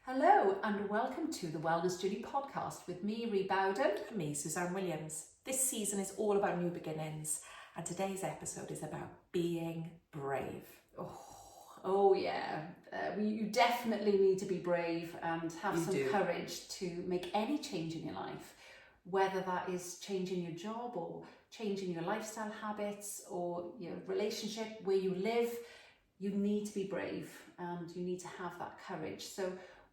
Hello and welcome to the Wellness Journey podcast with me, Rhi Bowden. And me, Suzanne Williams. This season is all about new beginnings, and today's episode is about being brave. Oh yeah, you definitely need to be brave and have some courage to make any change in your life, whether that is changing your job or changing your lifestyle habits or your relationship, where you live. You need to be brave and you need to have that courage. So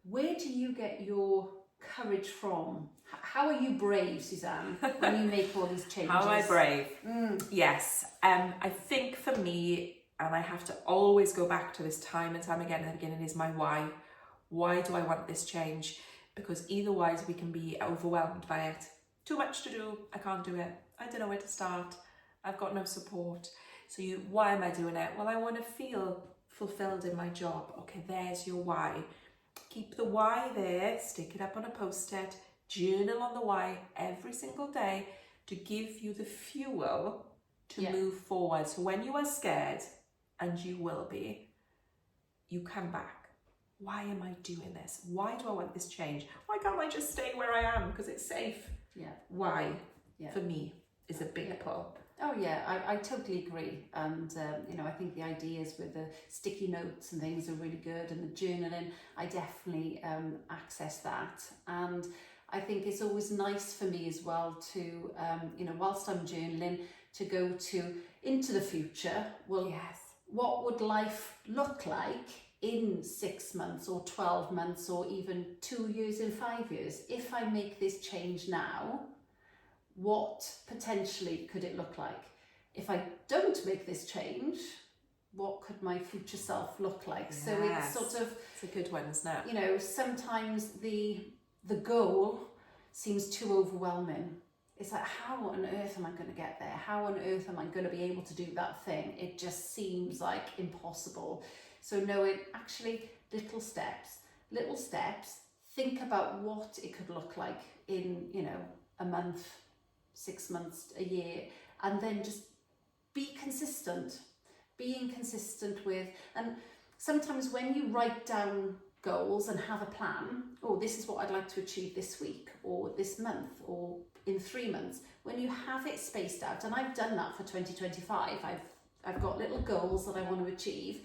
where do you get your courage from? How are you brave, Suzanne, when you make all these changes? How am I brave? Yes. I think for me, and I have to always go back to this time and time again at the beginning, is my why. Why do I want this change? Because otherwise we can be overwhelmed by it. Too much to do, I can't do it. I don't know where to start. I've got no support. So why am I doing it? Well, I want to feel fulfilled in my job. Okay, there's your why. Keep the why there, stick it up on a post-it, journal on the why every single day to give you the fuel to move forward. So when you are scared, and you will be, you come back. Why am I doing this? Why do I want this change? Why can't I just stay where I am because it's safe? Why, for me, is a big pull. Oh yeah, I totally agree. And I think the ideas with the sticky notes and things are really good, and the journaling, I definitely access that. And I think it's always nice for me as well to, whilst I'm journaling, to go into the future. Well, what would life look like in 6 months or 12 months or even 2 years and 5 years? If I make this change now, what potentially could it look like? If I don't make this change, what could my future self look like? Yes. So it's sort of... It's a good one, isn't it? Sometimes the goal seems too overwhelming. It's like, how on earth am I going to get there? How on earth am I going to be able to do that thing? It just seems like impossible. So knowing actually little steps, think about what it could look like in, a month, 6 months, a year, and then just be consistent. Being consistent with, and sometimes when you write down goals and have a plan, this is what I'd like to achieve this week or this month or in 3 months, when you have it spaced out, and I've done that for 2025, I've got little goals that I want to achieve,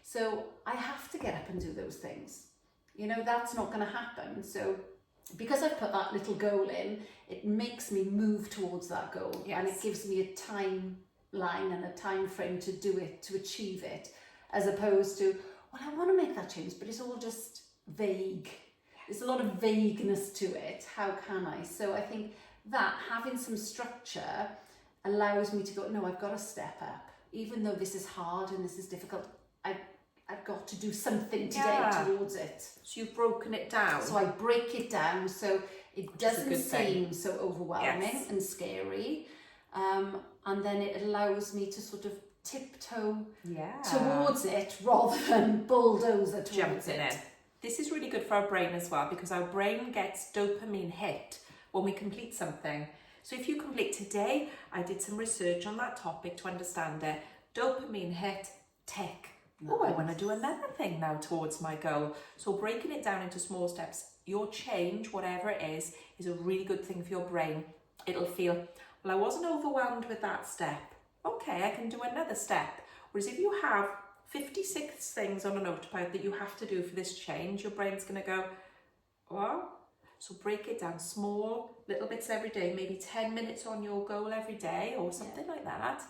so I have to get up and do those things. That's not going to happen. So because I've put that little goal in, it makes me move towards that goal, and it gives me a timeline and a time frame to do it, to achieve it, as opposed to, well, I want to make that change, but it's all just vague. There's a lot of vagueness to it. How can I? So I think that having some structure allows me to go, no, I've got to step up. Even though this is hard and this is difficult, I've got to do something today towards it. So you've broken it down. So I break it down so it doesn't seem so overwhelming and scary. And then it allows me to sort of tiptoe towards it rather than bulldozer towards it. This is really good for our brain as well, because our brain gets dopamine hit when we complete something. So if you complete today, I did some research on that topic to understand it. Dopamine hit, tick. Nice. I want to do another thing now towards my goal. So breaking it down into small steps, your change, whatever it is a really good thing for your brain. It'll feel, well, I wasn't overwhelmed with that step. Okay, I can do another step. Whereas if you have 56 things on a notepad that you have to do for this change, your brain's going to go, what? So break it down, small little bits every day, maybe 10 minutes on your goal every day or something like that.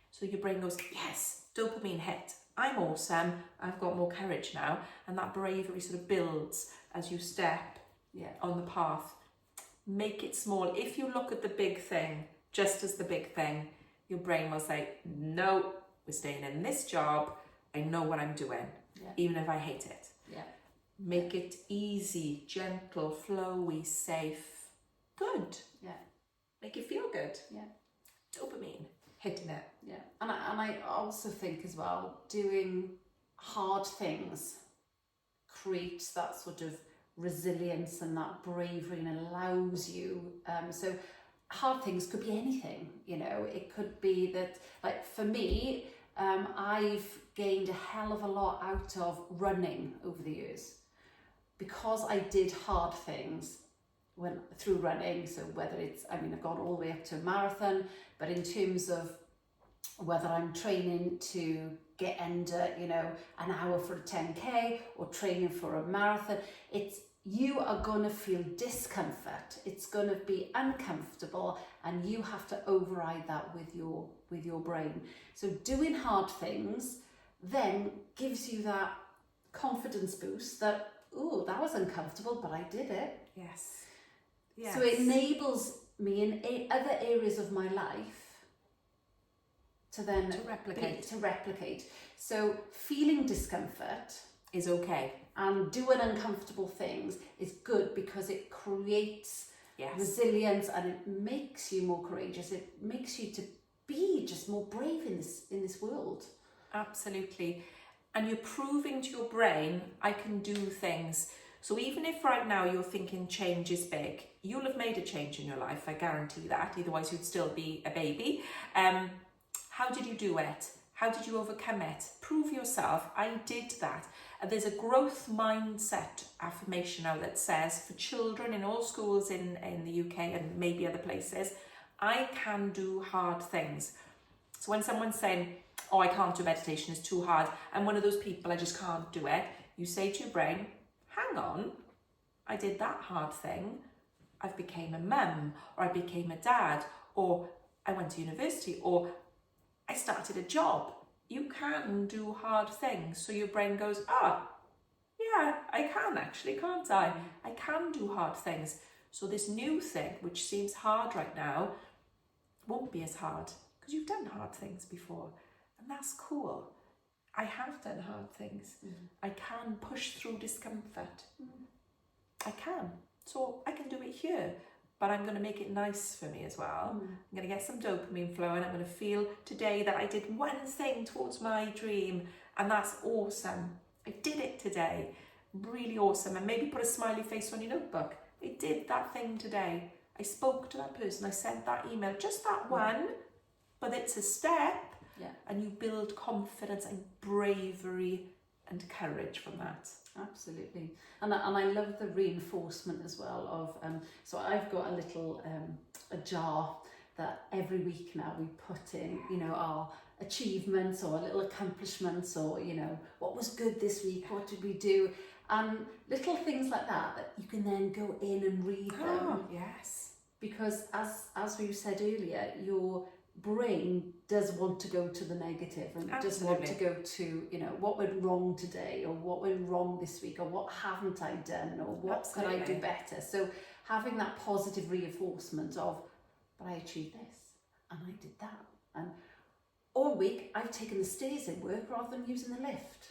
So your brain goes, yes, dopamine hit. I'm awesome. I've got more courage now. And that bravery sort of builds as you step on the path. Make it small. If you look at the big thing just as the big thing, your brain will say, no, we're staying in this job. I know what I'm doing, even if I hate it. Make it easy, gentle, flowy, safe, good. Make it feel good. Dopamine, hitting it. And I also think as well, doing hard things creates that sort of resilience and that bravery, and allows you, so hard things could be anything, it could be that, like for me, I've gained a hell of a lot out of running over the years. because I did hard things through running, so whether it's, I mean, I've gone all the way up to a marathon, but in terms of whether I'm training to get under, you know, an hour for a 10K or training for a marathon, you are going to feel discomfort. It's going to be uncomfortable, and you have to override that with your brain. So doing hard things then gives you that confidence boost that, oh, that was uncomfortable, but I did it. Yes. Yes. So it enables me in other areas of my life to replicate. So feeling discomfort is okay, and doing uncomfortable things is good because it creates resilience, and it makes you more courageous. It makes you to be just more brave in this world. Absolutely. And you're proving to your brain, I can do things. So even if right now you're thinking change is big, you'll have made a change in your life, I guarantee that, otherwise you'd still be a baby. How did you do it? How did you overcome it? Prove yourself, I did that. And there's a growth mindset affirmation now that says for children in all schools in the UK and maybe other places, I can do hard things. So when someone's saying, oh, I can't do meditation, it's too hard, I'm one of those people, I just can't do it, you say to your brain, hang on, I did that hard thing, I became a mum, or I became a dad, or I went to university, or I started a job. You can do hard things. So your brain goes, yeah, I can actually, can't I? I can do hard things. So this new thing, which seems hard right now, won't be as hard because you've done hard things before. And that's cool. I have done hard things. I can push through discomfort. I can. So I can do it here, but I'm going to make it nice for me as well. I'm going to get some dopamine flowing. I'm going to feel today that I did one thing towards my dream, and that's awesome. I did it today. Really awesome. And maybe put a smiley face on your notebook. I did that thing today. I spoke to that person. I sent that email. Just that one, but it's a step. Yeah. And you build confidence and bravery and courage from that. Absolutely. And I love the reinforcement as well of, so I've got a little, a jar that every week now we put in, you know, our achievements or little accomplishments, or, you know, what was good this week, what did we do? And little things like that you can then go in and read them. Oh, yes. Because as we said earlier, your brain does want to go to the negative, and it does want to go to, you know, what went wrong today, or what went wrong this week, or what haven't I done, or what could I do better. So having that positive reinforcement of, but I achieved this and I did that, and all week I've taken the stairs in work rather than using the lift.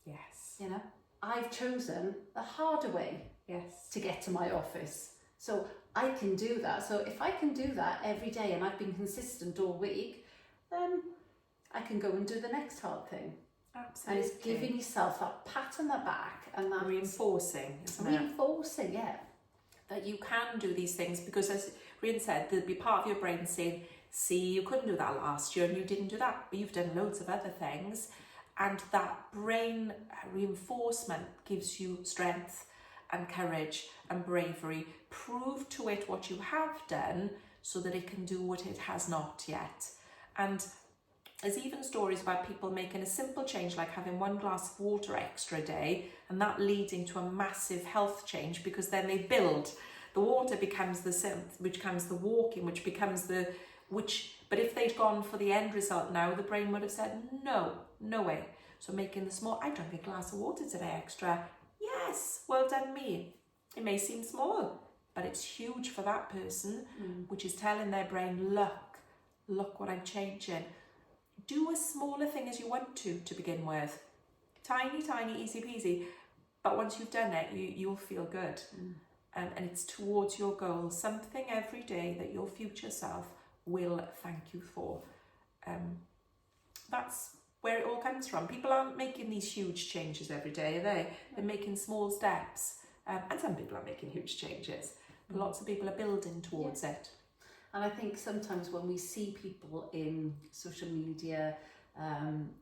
Yes. You know, I've chosen the harder way to get to my office. So I can do that. So if I can do that every day and I've been consistent all week, then I can go and do the next hard thing. Absolutely. And it's giving yourself that pat on the back and that reinforcing, isn't it? Reinforcing, yeah. That you can do these things, because as Rhian said, there'll be part of your brain saying, see, you couldn't do that last year and you didn't do that, but you've done loads of other things. And that brain reinforcement gives you strength and courage and bravery. Prove to it what you have done so that it can do what it has not yet. And there's even stories about people making a simple change, like having 1 glass of water extra a day, and that leading to a massive health change, because then they build. The water becomes the sim, which becomes the walking, which becomes the, but if they'd gone for the end result now, the brain would have said, no way. So making the small, I drank a glass of water today extra. Yes, well done me. It may seem small, but it's huge for that person, which is telling their brain, look what I'm changing. Do as small a thing as you want to begin with. Tiny, easy peasy. But once you've done it, you'll feel good. And it's towards your goal. Something every day that your future self will thank you for. That's where it all comes from. People aren't making these huge changes every day, are they? They're making small steps. And some people are making huge changes. But lots of people are building towards it. And I think sometimes when we see people in social media,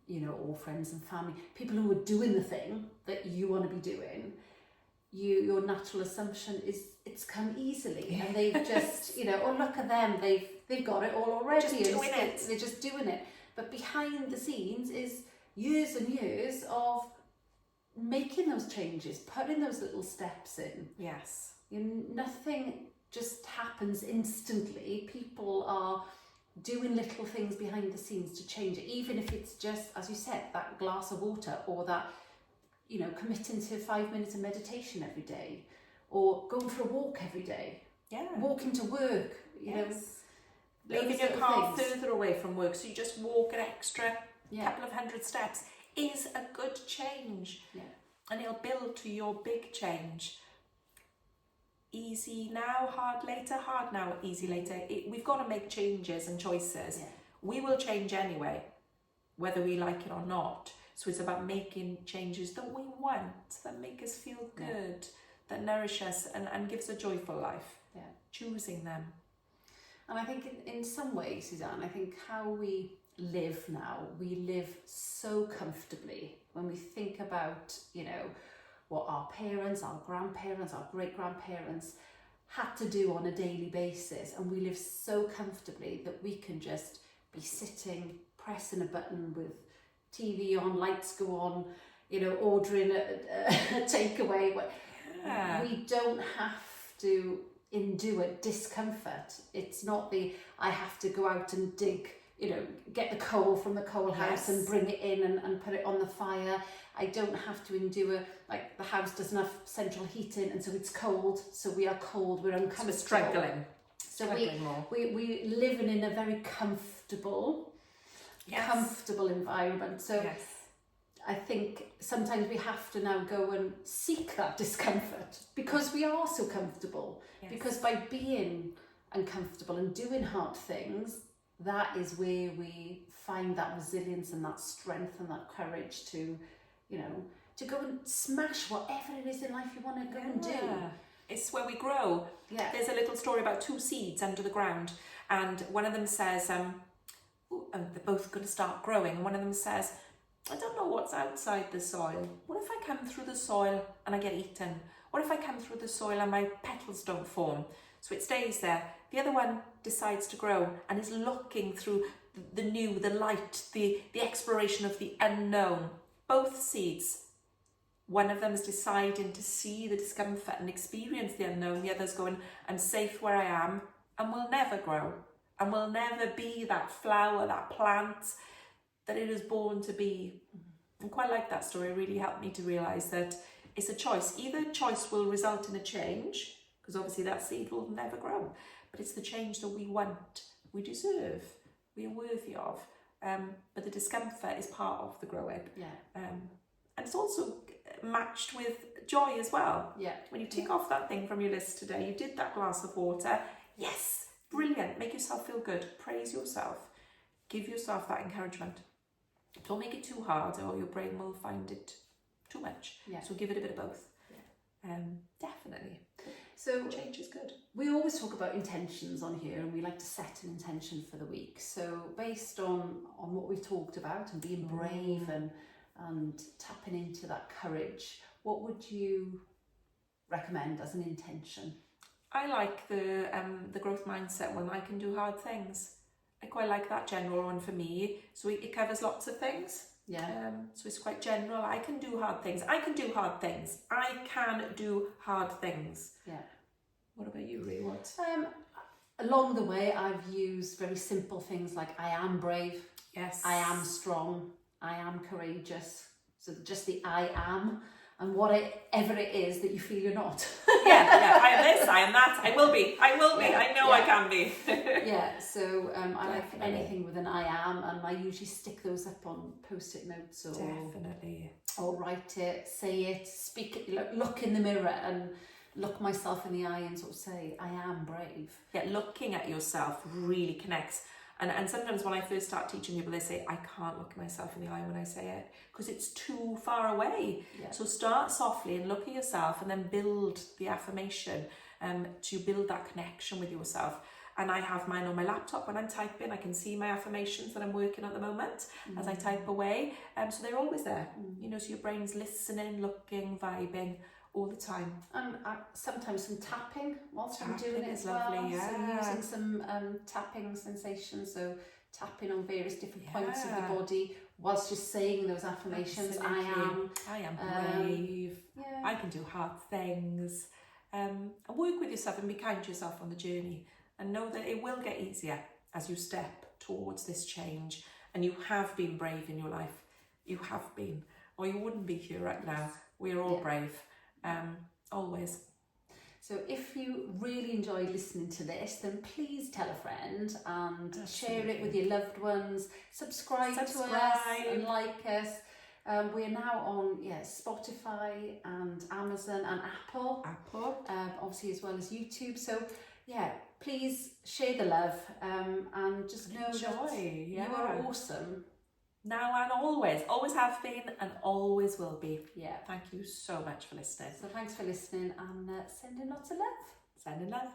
you know, or friends and family, people who are doing the thing that you want to be doing, your natural assumption is it's come easily, and they've just, you know, oh, look at them, they've got it all already. They're just doing it. But behind the scenes is years and years of making those changes, putting those little steps in. Yes. Nothing just happens instantly. People are doing little things behind the scenes to change it, even if it's just, as you said, that glass of water, or that, you know, committing to 5 minutes of meditation every day, or going for a walk every day. Yeah. Walking to work, you know. Leaving your car further away from work, so you just walk an extra couple of 100 steps is a good change. Yeah. And it'll build to your big change. Easy now, hard later, hard now, easy later. We've got to make changes and choices. Yeah. We will change anyway, whether we like it or not. So it's about making changes that we want, that make us feel good, that nourish us and gives a joyful life. Yeah. Choosing them. And I think in some ways, Suzanne, I think how we live now, we live so comfortably. When we think about, you know, what our parents, our grandparents, our great-grandparents had to do on a daily basis, and we live so comfortably that we can just be sitting, pressing a button with TV on, lights go on, you know, ordering a takeaway. Yeah. We don't have to endure discomfort. It's not I have to go out and dig, you know, get the coal from the coal house and bring it in and put it on the fire. I don't have to endure, like, the house doesn't have central heating, and so it's cold, so we are cold, we're uncomfortable. So struggling. So we living in a very comfortable environment. So I think sometimes we have to now go and seek that discomfort, because we are so comfortable. Yes. Because by being uncomfortable and doing hard things, that is where we find that resilience and that strength and that courage to, you know, to go and smash whatever it is in life you want to go and do. It's where we grow. Yeah. There's a little story about 2 seeds under the ground, and one of them says, they're both going to start growing, and one of them says, I don't know what's outside the soil. What if I come through the soil and I get eaten? What if I come through the soil and my petals don't form? So it stays there. The other one decides to grow and is looking through the new, the light, the exploration of the unknown. Both seeds. One of them is deciding to see the discomfort and experience the unknown. The other's going, I'm safe where I am and will never grow and will never be that flower, that plant that it is born to be. And quite like that story. It really helped me to realise that it's a choice. Either choice will result in a change, because obviously that seed will never grow, but it's the change that we want, we deserve, we are worthy of. But the discomfort is part of the growing. Yeah. And it's also matched with joy as well. Yeah. When you tick off that thing from your list today, you did that glass of water. Yes, brilliant. Make yourself feel good. Praise yourself. Give yourself that encouragement. Don't make it too hard, or your brain will find it too much. Yeah. So give it a bit of both. Yeah. Definitely. So change is good. We always talk about intentions on here, and we like to set an intention for the week. So based on what we've talked about and being brave and tapping into that courage, what would you recommend as an intention? I like the growth mindset one. I can do hard things. I quite like that general one for me. So it covers lots of things. Yeah. So it's quite general. I can do hard things. I can do hard things. I can do hard things. Yeah. What about you, Rhi? What? Along the way, I've used very simple things like I am brave. Yes. I am strong. I am courageous. So just the I am, and whatever it is that you feel you're not. Yeah. I am this, I am that, I will be. I know I can be. Yeah, so I like anything with an I am, and I usually stick those up on post-it notes or write it, say it, speak it, look in the mirror and look myself in the eye and sort of say, I am brave. Yeah, looking at yourself really connects. And sometimes when I first start teaching people, they say, I can't look myself in the eye when I say it because it's too far away. Yeah. So start softly and look at yourself, and then build the affirmation to build that connection with yourself. And I have mine on my laptop when I'm typing. I can see my affirmations that I'm working at the moment as I type away. So they're always there, so your brain's listening, looking, vibing, all the time. And sometimes some tapping whilst I'm doing it Tapping as is well. lovely, yeah. So using some tapping sensations, so tapping on various different points of the Yeah. body whilst just saying those affirmations. Absolutely. I am brave. Yeah. I can do hard things. And work with yourself and be kind to yourself on the journey, and know that it will get easier as you step towards this change. And you have been brave in your life. You have been, or you wouldn't be here right now. We're all brave, always. So if you really enjoyed listening to this, then please tell a friend and share it with your loved ones. Subscribe to us and like us. We're now on Spotify and Amazon and Apple. Obviously as well as YouTube. So please share the love and just know that you are awesome. Now and always have been and always will be. Yeah. Thank you so much for listening. So thanks for listening and sending lots of love. Sending love.